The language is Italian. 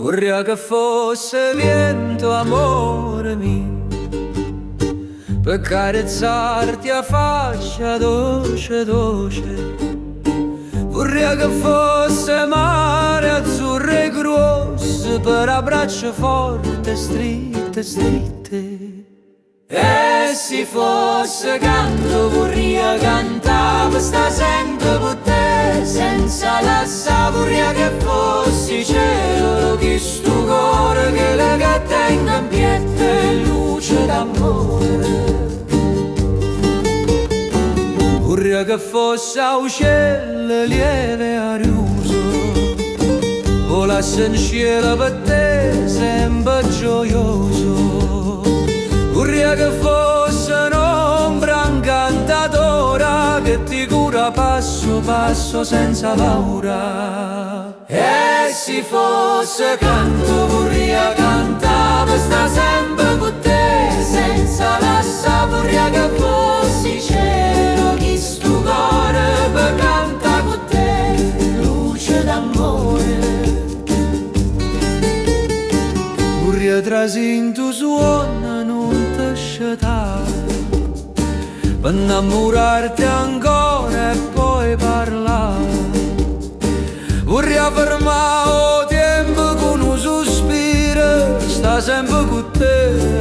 Vorrei che fosse vento, amore mio, per carezzarti a faccia dolce, dolce. Vorrei che fosse mare azzurro e grosso, per abbraccio forte, stritte, stritte. E se fosse canto vorrei cantare, sta sempre con te, senza lasciare. Vorrei che fossi cielo, che sto cuore che le tenga in piede, luce d'amore. Vorrei che fosse uccello lieve e arioso, volasse in cielo per te, sempre gioioso. Vorrei che fosse un'ombra incantatora che ti cura passo passo senza paura. E se fosse canto vorrei cantare, sta sempre con te, senza lasciare. Vorrei che fossi cielo, chi sto cuore per cantare con te, luce d'amore. Vorrei trasinto suona non ti scettare, per innamorarti ancora e poi parlare. Vorrei fermare il tempo con un sospiro, sta sempre con te,